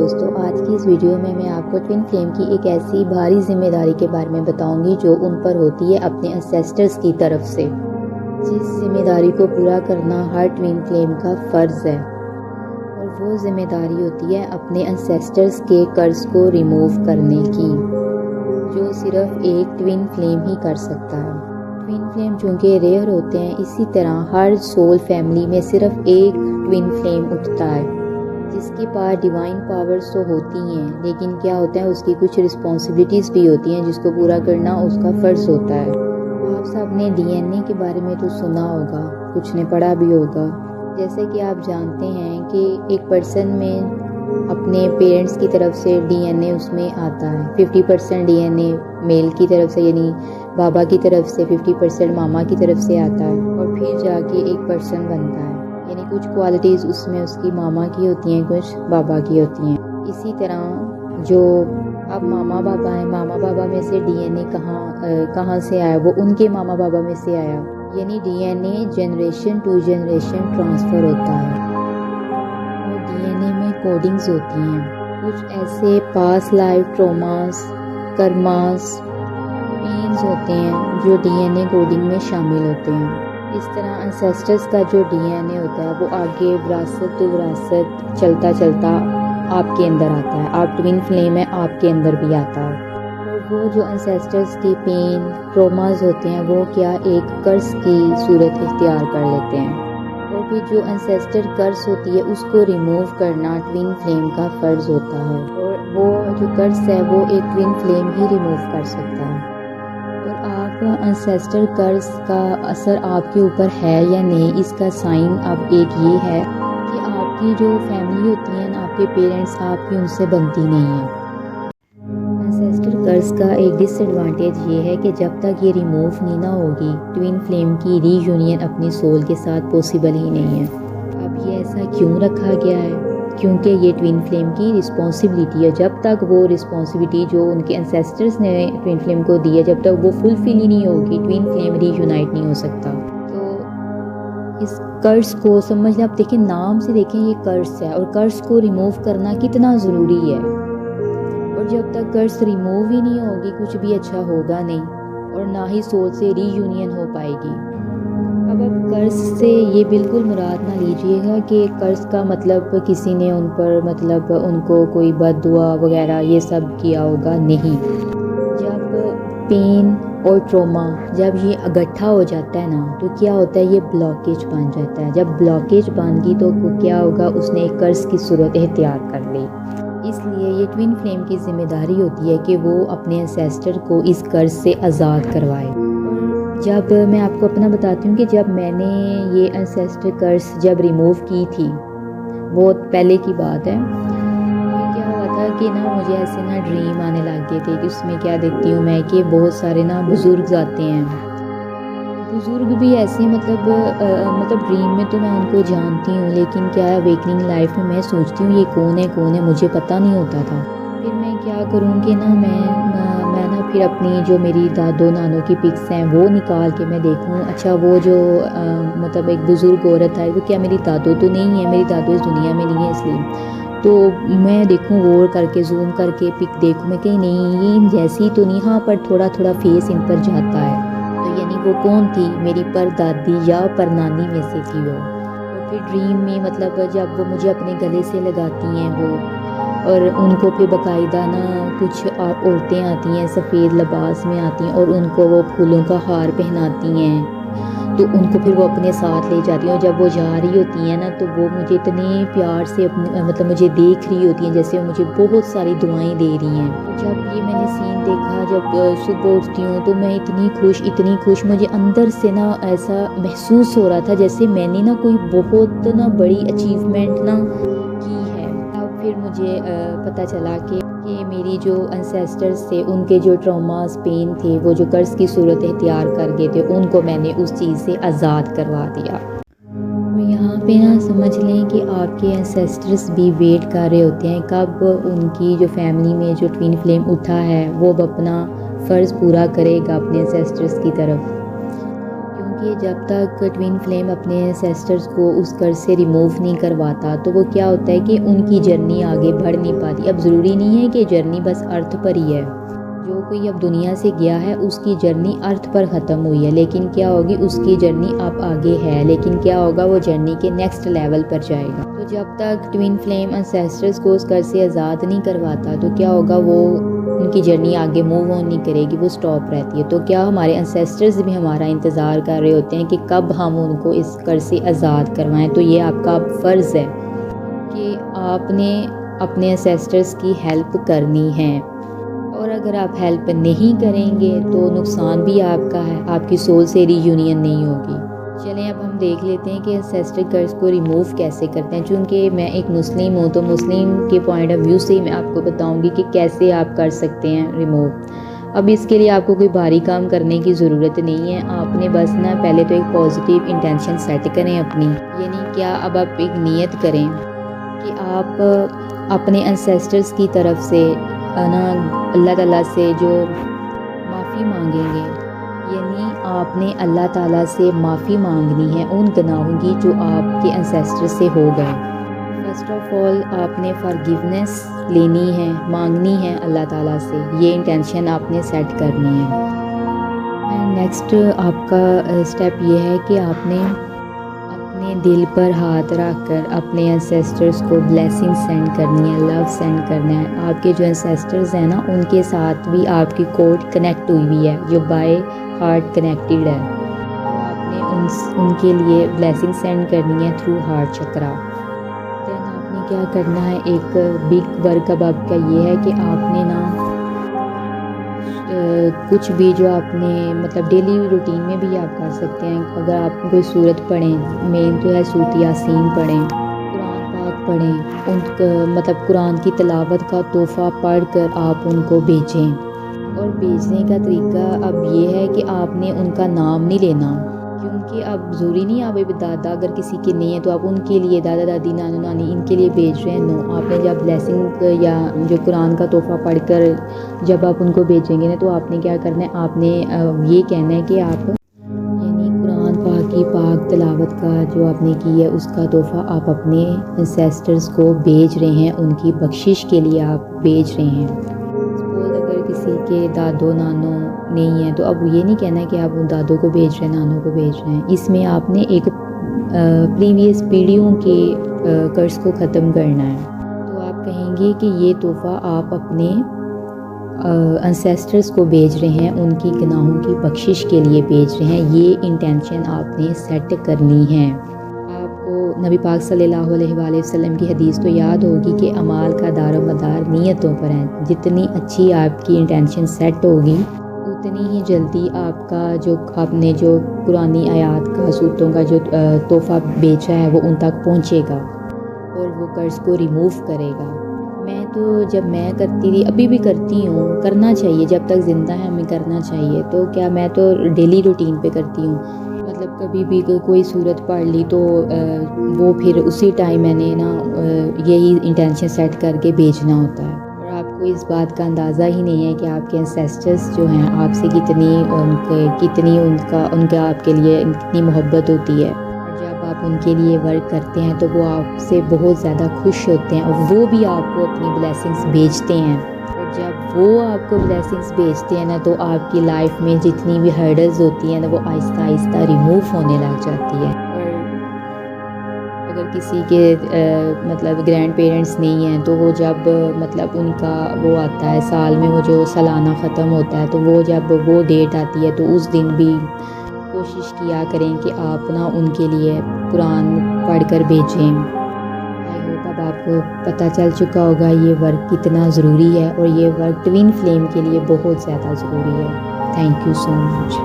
دوستو، آج کی اس ویڈیو میں آپ کو ٹوین فلیم کی ایک ایسی بھاری ذمہ داری کے بارے میں بتاؤں گی جو ان پر ہوتی ہے اپنے انسیسٹرز کی طرف سے، جس ذمہ داری کو پورا کرنا ہر ٹوین فلیم کا فرض ہے، اور وہ ذمہ داری ہوتی ہے اپنے انسیسٹرز کے قرض کو ریموو کرنے کی، جو صرف ایک ٹوین فلیم ہی کر سکتا ہے۔ ٹوین فلیم چونکہ ریئر ہوتے ہیں، اسی طرح ہر سول فیملی میں صرف ایک ٹوین فلیم اٹھتا ہے جس کے پاس ڈیوائن پاورز تو ہوتی ہیں، لیکن کیا ہوتا ہے اس کی کچھ رسپانسبلٹیز بھی ہوتی ہیں جس کو پورا کرنا اس کا فرض ہوتا ہے۔ آپ سب نے ڈی این اے کے بارے میں تو سنا ہوگا، کچھ نے پڑھا بھی ہوگا۔ جیسے کہ آپ جانتے ہیں کہ ایک پرسن میں اپنے پیرنٹس کی طرف سے ڈی این اے اس میں آتا ہے، 50% ڈی این اے میل کی طرف سے یعنی بابا کی طرف سے، 50% ماما کی طرف سے آتا ہے، اور پھر جا کے ایک پرسن بنتا ہے، یعنی کچھ کوالٹیز اس میں اس کی ماما کی ہوتی ہیں، کچھ بابا کی ہوتی ہیں۔ اسی طرح جو اب ماما بابا ہیں، ماما بابا میں سے ڈی این اے کہاں سے آیا، وہ ان کے ماما بابا میں سے آیا، یعنی D N A generation to generation transfer ہوتا ہے، اور ڈی این اے میں کوڈنگز ہوتی ہیں، کچھ ایسے پاس لائف ٹروماز، کرماز، پینز ہوتے ہیں جو ڈی این اے کوڈنگ میں شامل ہوتے ہیں۔ اس طرح انسیسٹرز کا جو ڈی این اے ہوتا ہے وہ آگے وراثت تو وراثت چلتا آپ کے اندر آتا ہے، آپ ٹوین فلیم ہے، آپ کے اندر بھی آتا ہے، اور وہ جو انسیسٹرز کی پین ٹروماز ہوتے ہیں وہ کیا ایک قرض کی صورت اختیار کر لیتے ہیں، اور پھر جو انسیسٹر قرض ہوتی ہے اس کو ریموو کرنا ٹوین فلیم کا فرض ہوتا ہے، اور وہ جو قرض ہے وہ ایک ٹوین فلیم ہی ریموو کر سکتا ہے۔ اور آپ انسیسٹر قرض کا اثر آپ کے اوپر ہے یا نہیں، اس کا سائن اب ایک یہ ہے کہ آپ کی جو فیملی ہوتی ہے نا، آپ کے پیرنٹس آپ کی ان سے بنتی نہیں ہیں۔ انسیسٹر قرض کا ایک ڈس ایڈوانٹیج یہ ہے کہ جب تک یہ ریموو نہیں نہ ہوگی، ٹوین فلیم کی ری یونین اپنی سول کے ساتھ پاسبل ہی نہیں ہے۔ اب یہ ایسا کیوں رکھا گیا ہے؟ کیونکہ یہ ٹوین فلیم کی رسپانسبلٹی ہے، جب تک وہ رسپانسبلٹی جو ان کے انسیسٹرز نے ٹوین فلیم کو دی ہے، جب تک وہ فلفل ہی نہیں ہوگی، ٹوین فلیم ری یونائٹ نہیں ہو سکتا۔ تو اس قرض کو سمجھ لیں، آپ دیکھیں نام سے دیکھیں یہ قرض ہے، اور قرض کو ریموو کرنا کتنا ضروری ہے، اور جب تک قرض ریموو ہی نہیں ہوگی کچھ بھی اچھا ہوگا نہیں، اور نہ ہی سول سے ری یونین ہو پائے گی۔ اب قرض سے یہ بالکل مراد نہ لیجئے گا کہ قرض کا مطلب کسی نے ان پر ان کو کوئی بد دعا وغیرہ یہ سب کیا ہوگا، نہیں۔ جب پین اور ٹروما جب یہ اکٹھا ہو جاتا ہے نا تو کیا ہوتا ہے، یہ بلاکیج بن جاتا ہے، جب بلاکیج بن گئی تو کیا ہوگا، اس نے ایک قرض کی صورت اختیار کر لی۔ اس لیے یہ ٹوین فلیم کی ذمہ داری ہوتی ہے کہ وہ اپنے انسیسٹر کو اس قرض سے آزاد کروائے۔ جب میں آپ کو اپنا بتاتی ہوں کہ جب میں نے یہ انسیسٹر قرض جب ریموو کی تھی، بہت پہلے کی بات ہے، پھر کیا ہوا تھا کہ مجھے ایسے ڈریم آنے لگ گئے تھے کہ اس میں کیا دیکھتی ہوں میں کہ بہت سارے بزرگ آتے ہیں، بزرگ بھی ایسے مطلب ڈریم میں تو میں ان کو جانتی ہوں، لیکن کیا ہے اویکننگ لائف میں سوچتی ہوں یہ کون ہے مجھے پتہ نہیں ہوتا تھا۔ پھر میں کیا کروں کہ میں پھر اپنی جو میری دادو نانوں کی پکس ہیں وہ نکال کے میں دیکھوں، اچھا وہ جو ایک بزرگ عورت ہے وہ کیا میری دادو تو نہیں ہے، میری دادو اس دنیا میں نہیں ہے، اس لیے تو میں دیکھوں غور کر کے زوم کر کے پک دیکھوں میں کہ نہیں یہ جیسی تو نہیں، ہاں پر تھوڑا فیس ان پر جاتا ہے، تو یعنی وہ کون تھی، میری پر دادی یا پر نانی میں سے تھی وہ۔ اور پھر ڈریم میں جب وہ مجھے اپنے گلے سے لگاتی ہیں وہ، اور ان کو پھر باقاعدہ کچھ عورتیں آتی ہیں سفید لباس میں آتی ہیں، اور ان کو وہ پھولوں کا ہار پہناتی ہیں، تو ان کو پھر وہ اپنے ساتھ لے جاتی ہیں، اور جب وہ جا رہی ہوتی ہیں تو وہ مجھے اتنے پیار سے مجھے دیکھ رہی ہوتی ہیں جیسے وہ مجھے بہت ساری دعائیں دے رہی ہیں۔ جب یہ میں نے سین دیکھا، جب صبح اٹھتی ہوں تو میں اتنی خوش، مجھے اندر سے ایسا محسوس ہو رہا تھا جیسے میں نے کوئی بہت بڑی اچیومنٹ کی ہے۔ اب پھر مجھے پتہ چلا کہ میری جو انسیسٹرز تھے ان کے جو ٹروماز پین تھے، وہ جو قرض کی صورت اختیار کر گئے تھے، ان کو میں نے اس چیز سے آزاد کروا دیا۔ اور یہاں پہ سمجھ لیں کہ آپ کے انسیسٹرز بھی ویٹ کر رہے ہوتے ہیں کب ان کی جو فیملی میں جو ٹوین فلیم اٹھا ہے وہ اب اپنا فرض پورا کرے گا اپنے انسیسٹرز کی طرف، کہ جب تک ٹوین فلیم اپنے انسیسٹرز کو اس گھر سے ریموو نہیں کرواتا تو وہ کیا ہوتا ہے کہ ان کی جرنی آگے بڑھ نہیں پاتی. اب ضروری نہیں ہے کہ جرنی بس ارتھ پر ہی ہے. جو کوئی اب دنیا سے گیا ہے اس کی جرنی ارتھ پر ختم ہوئی ہے، لیکن کیا ہوگی اس کی جرنی اب آگے ہے، لیکن کیا ہوگا وہ جرنی کے نیکسٹ لیول پر جائے گا. تو جب تک ٹوین فلیم انسیسٹرز کو اس گھر سے آزاد نہیں کرواتا تو کیا ہوگا، وہ ان کی جرنی آگے موو آن نہیں کرے گی، وہ سٹاپ رہتی ہے. تو کیا ہمارے انسیسٹرز بھی ہمارا انتظار کر رہے ہوتے ہیں کہ کب ہم ان کو اس گھر سے آزاد کروائیں. تو یہ آپ کا فرض ہے کہ آپ نے اپنے انسیسٹرز کی ہیلپ کرنی ہے، اور اگر آپ ہیلپ نہیں کریں گے تو نقصان بھی آپ کا ہے، آپ کی سول سے ری یونین نہیں ہوگی. چلیں اب ہم دیکھ لیتے ہیں کہ انسیسٹر کرس کو ریموو کیسے کرتے ہیں. چونکہ میں ایک مسلم ہوں تو مسلم کے پوائنٹ آف ویو سے ہی میں آپ کو بتاؤں گی کہ کیسے آپ کر سکتے ہیں ریموو. اب اس کے لیے آپ کو کوئی بھاری کام کرنے کی ضرورت نہیں ہے. آپ نے بس نا پہلے تو ایک پازیٹیو انٹینشن سیٹ کریں اپنی، یعنی کیا اب آپ ایک نیت کریں کہ آپ اپنے انسیسٹرز کی طرف سے نا اللہ تعالیٰ سے جو معافی مانگیں گے، یعنی آپ نے اللہ تعالیٰ سے معافی مانگنی ہے ان گناہوں کی جو آپ کے انسیسٹر سے ہو گئے. فرسٹ آف آل آپ نے فارگیونیس لینی ہے، مانگنی ہے اللہ تعالیٰ سے. یہ انٹینشن آپ نے سیٹ کرنی ہے. نیکسٹ آپ کا اسٹیپ یہ ہے کہ آپ نے اپنے دل پر ہاتھ رکھ کر اپنے انسیسٹرز کو بلیسنگ سینڈ کرنی ہے، لو سینڈ کرنا ہے. آپ کے جو انسیسٹرز ہیں نا ان کے ساتھ بھی آپ کی کوڈ کنیکٹ ہوئی ہوئی ہے جو بائی ہارٹ کنیکٹیڈ ہے. تو آپ نے ان کے لیے بلیسنگ سینڈ کرنی ہے تھرو ہارٹ چکرا. دین آپ نے کیا کرنا ہے، ایک بگ ورک اب آپ کا یہ ہے کہ آپ نے نا کچھ بھی جو آپ نے مطلب ڈیلی روٹین میں بھی آپ کر سکتے ہیں. اگر آپ کوئی سورت پڑھیں، مین تو ہے سورۃ یاسین پڑھیں، قرآن پاک پڑھیں، ان مطلب قرآن کی تلاوت کا تحفہ پڑھ کر آپ ان کو بھیجیں. اور بھیجنے کا طریقہ اب یہ ہے کہ آپ نے ان کا نام نہیں لینا، کیونکہ اب ضروری نہیں آپ دادا اگر کسی کے نہیں ہیں تو آپ ان کے لیے دادا دادی نانو نانی ان کے لیے بھیج رہے ہیں. نو، آپ نے جب بلیسنگ یا جو قرآن کا تحفہ پڑھ کر جب آپ ان کو بھیجیں گے نا تو آپ نے کیا کرنا ہے، آپ نے یہ کہنا ہے کہ آپ یعنی قرآن پاک کی پاک تلاوت کا جو آپ نے کی ہے اس کا تحفہ آپ اپنے انسیسٹرز کو بھیج رہے ہیں، ان کی بخشش کے لیے آپ بھیج رہے ہیں. سپوز اگر کسی کے دادو نانو نہیں ہیں تو اب یہ نہیں کہنا کہ آپ دادوں کو بھیج رہے ہیں، نانوں کو بھیج رہے ہیں. اس میں آپ نے ایک پریویس پیڑھیوں کے قرض کو ختم کرنا ہے. تو آپ کہیں گے کہ یہ تحفہ آپ اپنے انسیسٹرز کو بھیج رہے ہیں، ان کی گناہوں کی بخشش کے لیے بھیج رہے ہیں. یہ انٹینشن آپ نے سیٹ کرنی ہے. آپ کو نبی پاک صلی اللہ علیہ وآلہ وسلم کی حدیث تو یاد ہوگی کہ اعمال کا دار و مدار نیتوں پر ہے. جتنی اچھی آپ کی انٹینشن سیٹ ہوگی اتنی ہی جلدی آپ کا جو آپ نے جو قرآنی آیات کا صورتوں کا جو تحفہ بیچا ہے وہ ان تک پہنچے گا اور وہ قرض کو ریموو کرے گا. میں تو جب میں کرتی تھی، ابھی بھی کرتی ہوں، کرنا چاہیے جب تک زندہ ہے ہمیں کرنا چاہیے. تو کیا میں تو ڈیلی روٹین پہ کرتی ہوں، مطلب کبھی بھی کوئی صورت پڑھ لی تو وہ پھر اسی ٹائم میں نے نا یہی انٹینشن سیٹ کر کے بھیجنا ہوتا ہے. اور آپ کو اس بات کا اندازہ ہی نہیں ہے کہ آپ کے انسیسٹرز جو ہیں آپ سے کتنی ان کا آپ کے لیے کتنی محبت ہوتی ہے. جب آپ ان کے لیے ورک کرتے ہیں تو وہ آپ سے بہت زیادہ خوش ہوتے ہیں اور وہ بھی آپ کو اپنی بلیسنگز بھیجتے ہیں. اور جب وہ آپ کو بلیسنگز بھیجتے ہیں نا تو آپ کی لائف میں جتنی بھی ہرڈلز ہوتی ہیں نا وہ آہستہ آہستہ ریموو ہونے لگ جاتی ہے. اور اگر کسی کے مطلب گرینڈ پیرنٹس نہیں ہیں تو وہ جب مطلب ان کا وہ آتا ہے سال میں وہ جو سالانہ ختم ہوتا ہے تو وہ جب وہ ڈیٹ آتی ہے تو اس دن بھی کوشش کیا کریں کہ آپ نا ان کے لیے قرآن پڑھ کر بھیجیں. آئی ہوپ اب آپ کو پتہ چل چکا ہوگا یہ ورک کتنا ضروری ہے اور یہ ورک ٹوین فلیم کے لیے بہت زیادہ ضروری ہے. Thank you so much.